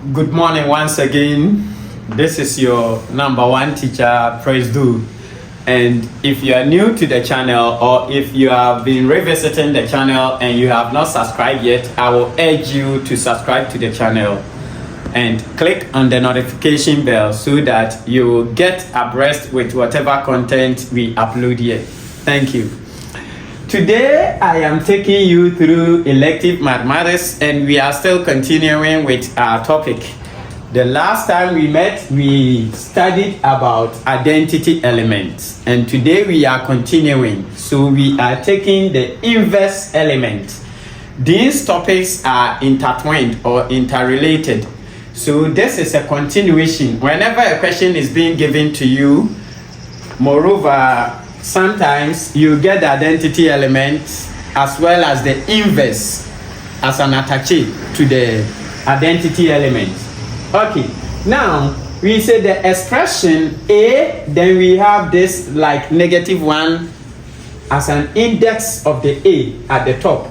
Good morning once again. This is your number one teacher, PRESDO. And if you are new to the channel or if you have been revisiting the channel and you have not subscribed yet, I will urge you to subscribe to the channel and click on the notification bell so that you will get abreast with whatever content we upload here. Thank you. Today I am taking you through elective mathematics and we are still continuing with our topic. The last time we met, we studied about identity elements, and today we are continuing. So we are taking the inverse element. These topics are intertwined or interrelated. So this is a continuation. Whenever a question is being given to you, moreover, sometimes you get the identity element as well as the inverse as an attaché to the identity element. Okay, now we say the expression A, then we have this like -1 as an index of the A at the top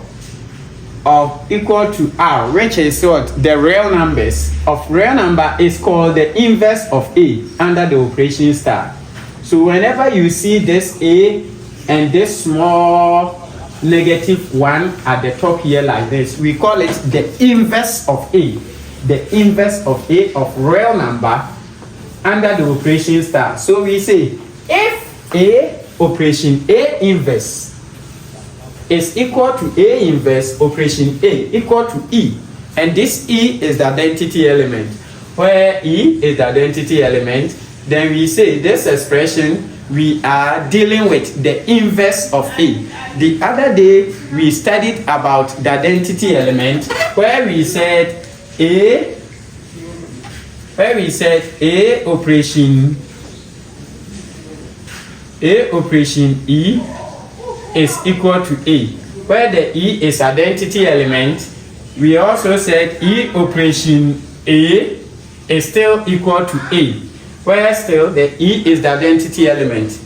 of equal to R, which is what? The real numbers of real number is called the inverse of A under the operation star. So whenever you see this A and this small -1 at the top here like this, we call it the inverse of A. The inverse of A of real number under the operation star. So we say if A operation A inverse is equal to A inverse operation A equal to E, and this E is the identity element, where E is the identity element, then we say this expression we are dealing with the inverse of A. The other day we studied about the identity element where we said A operation E is equal to A, where the E is identity element. We also said E operation A is still equal to A, where still the E is the identity element.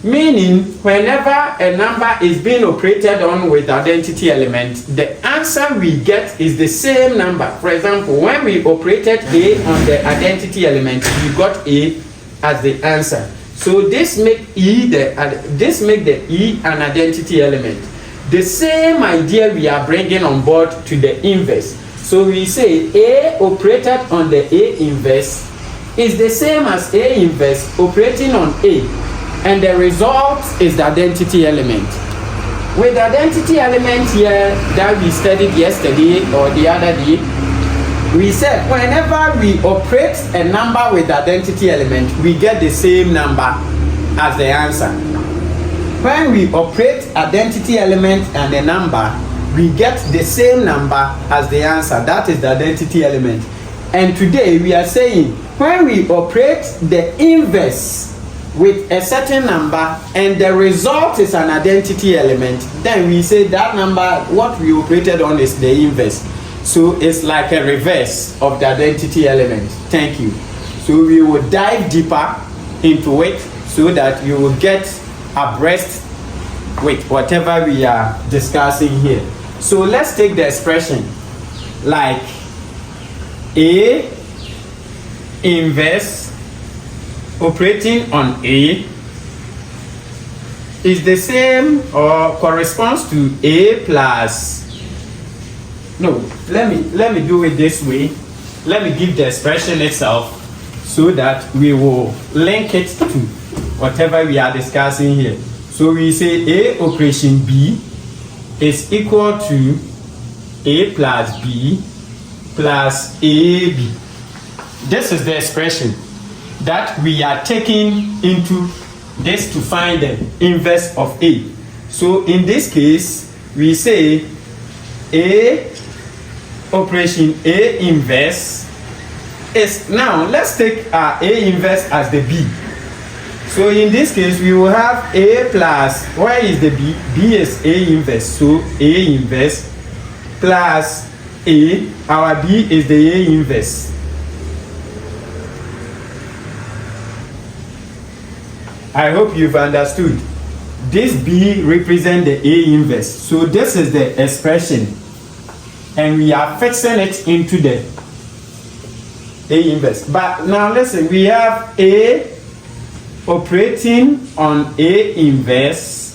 Meaning, whenever a number is being operated on with identity element, the answer we get is the same number. For example, when we operated A on the identity element, we got A as the answer. So this make the E an identity element. The same idea we are bringing on board to the inverse. So we say A operated on the A inverse is the same as A inverse operating on A, and the result is the identity element. With the identity element here that we studied yesterday or the other day, we said whenever we operate a number with the identity element, we get the same number as the answer. When we operate identity element and a number, we get the same number as the answer. That is the identity element. And today we are saying when we operate the inverse with a certain number and the result is an identity element, then we say that number, what we operated on is the inverse. So it's like a reverse of the identity element. Thank you. So we will dive deeper into it so that you will get abreast with whatever we are discussing here. So let's take the expression like A inverse operating on A is the same or corresponds to A plus, no, let me do it this way. Let me give the expression itself so that we will link it to whatever we are discussing here. So we say A operation B is equal to A plus B plus AB. This is the expression that we are taking into this to find the inverse of A. So in this case, we say A operation A inverse is, now let's take A inverse as the B. So in this case, we will have A plus, where is the B? B is A inverse, so A inverse plus A, our B is the A inverse. I hope you've understood. This B represents the A inverse. So this is the expression. And we are fixing it into the A inverse. But now listen, we have A operating on A inverse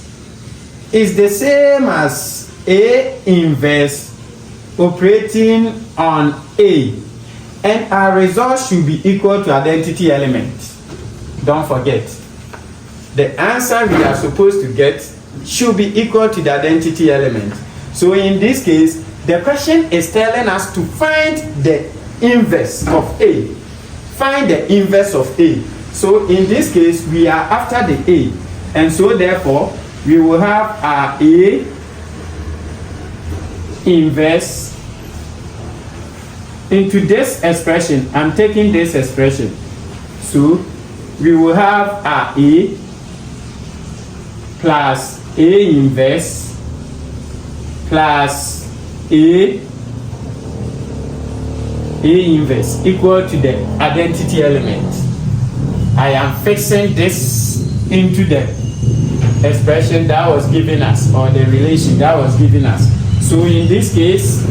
is the same as A inverse operating on A, and our result should be equal to identity element. Don't forget, the answer we are supposed to get should be equal to the identity element. So in this case, the question is telling us to find the inverse of A. Find the inverse of A. So in this case, we are after the A, and so therefore we will have our A inverse into this expression. I'm taking this expression. So we will have our A plus A inverse plus A inverse equal to the identity element. I am fixing this into the expression that was given us, or the relation that was given us. So in this case,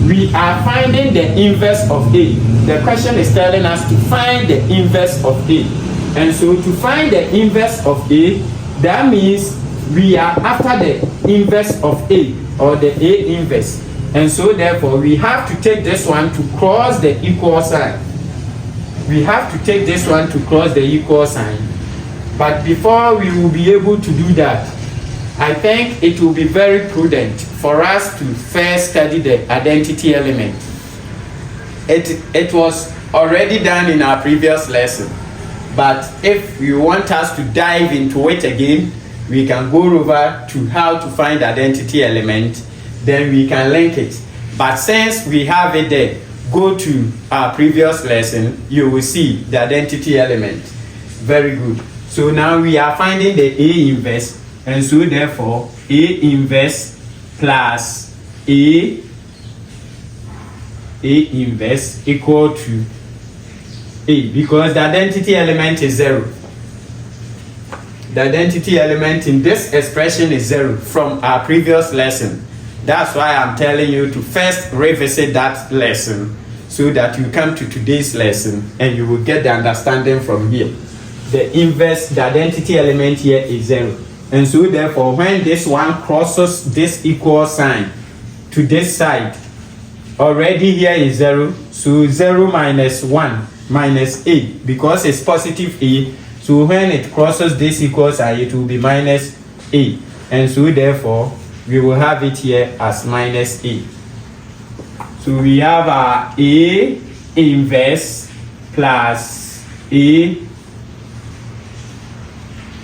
we are finding the inverse of A. The question is telling us to find the inverse of A. And so to find the inverse of A, that means we are after the inverse of A, or the A inverse. And so therefore we have to take this one to cross the equal sign. We have to take this one to cross the equal sign. But before we will be able to do that, I think it will be very prudent for us to first study the identity element. It was already done in our previous lesson, but if you want us to dive into it again, we can go over to how to find identity element, then we can link it. But since we have it there, go to our previous lesson, you will see the identity element. Very good. So now we are finding the A inverse, and so therefore A inverse plus A inverse equal to A, because the identity element is 0. The identity element in this expression is 0 from our previous lesson. That's why I'm telling you to first revisit that lesson so that you come to today's lesson and you will get the understanding from here. The inverse, the identity element here is 0. And so therefore, when this one crosses this equal sign to this side, already here is 0. So 0 minus 1 minus A, because it's positive A. So when it crosses this equal sign, it will be minus A. And so therefore, we will have it here as minus A. So we have our A inverse plus A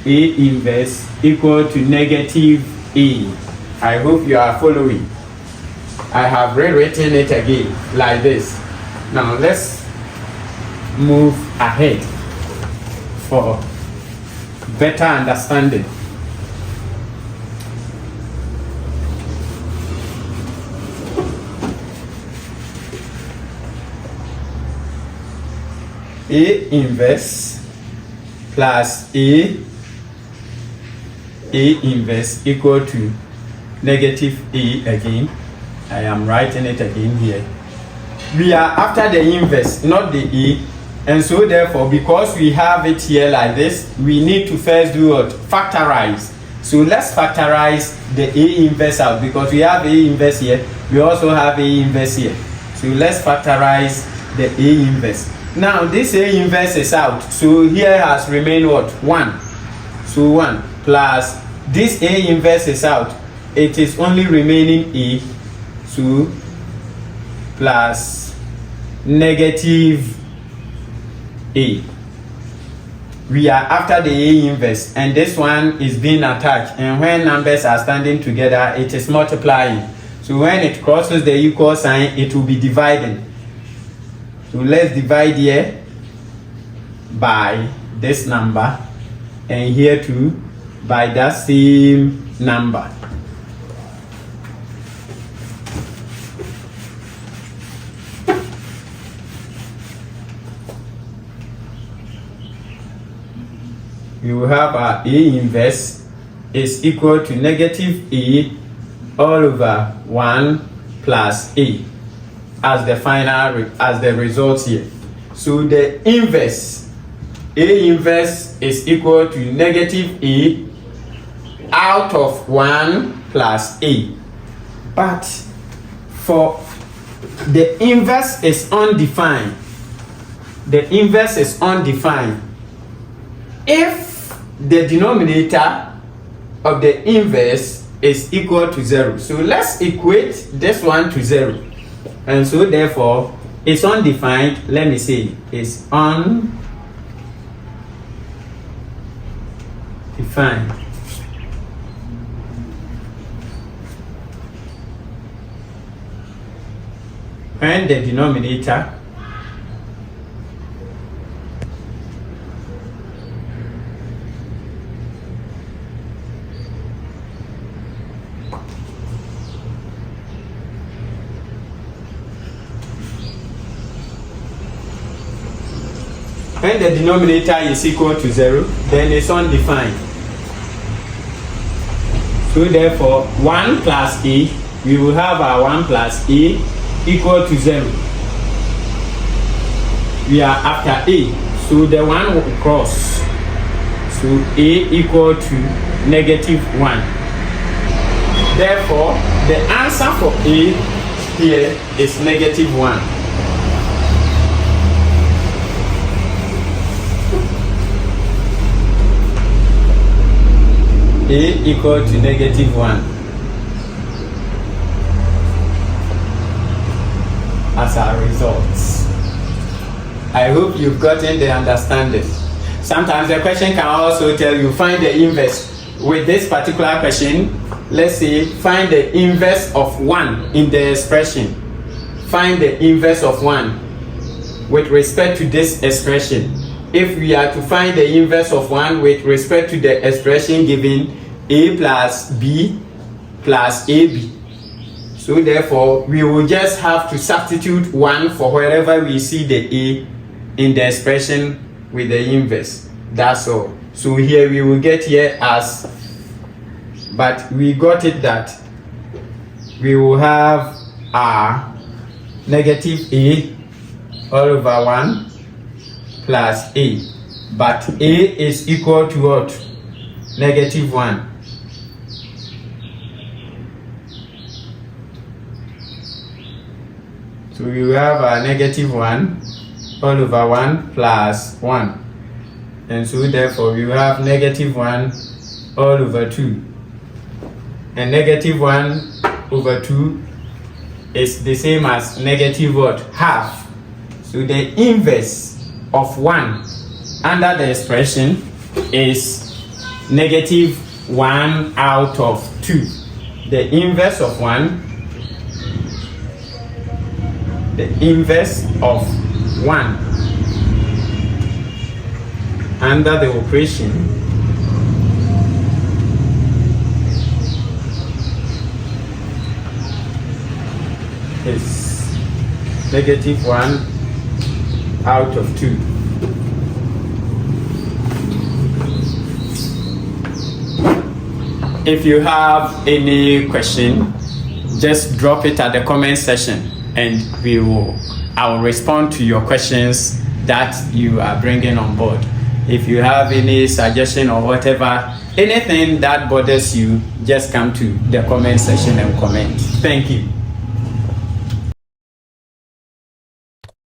inverse equal to negative A. I hope you are following. I have rewritten it again like this. Now let's move ahead for better understanding. A inverse plus A inverse equal to negative A again. I am writing it again here. We are after the inverse, not the A. And so therefore, because we have it here like this, we need to first do what? Factorize. So let's factorize the A inverse out, because we have A inverse here. We also have A inverse here. So let's factorize the A inverse. Now this A inverse is out. So here has remained what? 1. So 1 plus this A inverse is out. It is only remaining A. So plus negative A. We are after the A inverse, and this one is being attached, and when numbers are standing together, it is multiplying. So when it crosses the equal sign, it will be dividing. So let's divide here by this number, and here too by that same number. We will have our A inverse is equal to negative A all over 1 plus A as the final, as the result here. So the inverse, A inverse is equal to negative A out of 1 plus A. But for the inverse is undefined. The inverse is undefined. If the denominator of the inverse is equal to 0, so let's equate this one to 0, and so therefore it's undefined. Let me say it's undefined. When the denominator is equal to 0, then it's undefined. So therefore 1 plus A, we will have our 1 plus A equal to 0. We are after A, so the 1 will cross. So A equal to negative 1. Therefore, the answer for A here is negative 1. A equal to negative 1 as our results. I hope you've gotten the understanding. Sometimes the question can also tell you find the inverse. With this particular question, let's say find the inverse of 1 in the expression. Find the inverse of 1 with respect to this expression. If we are to find the inverse of 1 with respect to the expression given A plus B plus AB, so therefore we will just have to substitute 1 for wherever we see the A in the expression with the inverse. That's all. So here we will get here as, but we got it that we will have a negative A all over 1 plus A, but A is equal to what? Negative 1. So we will have a negative 1 all over 1 plus 1. And so therefore we will have negative 1 all over 2. And negative 1 over 2 is the same as negative what? Half. So the inverse of 1 under the expression is negative 1 out of 2. The inverse of 1, the inverse of 1 under the operation is negative 1 out of 2. If you have any question, just drop it at the comment section and I will respond to your questions that you are bringing on board. If you have any suggestion or whatever, anything that bothers you, just come to the comment section and comment. Thank you.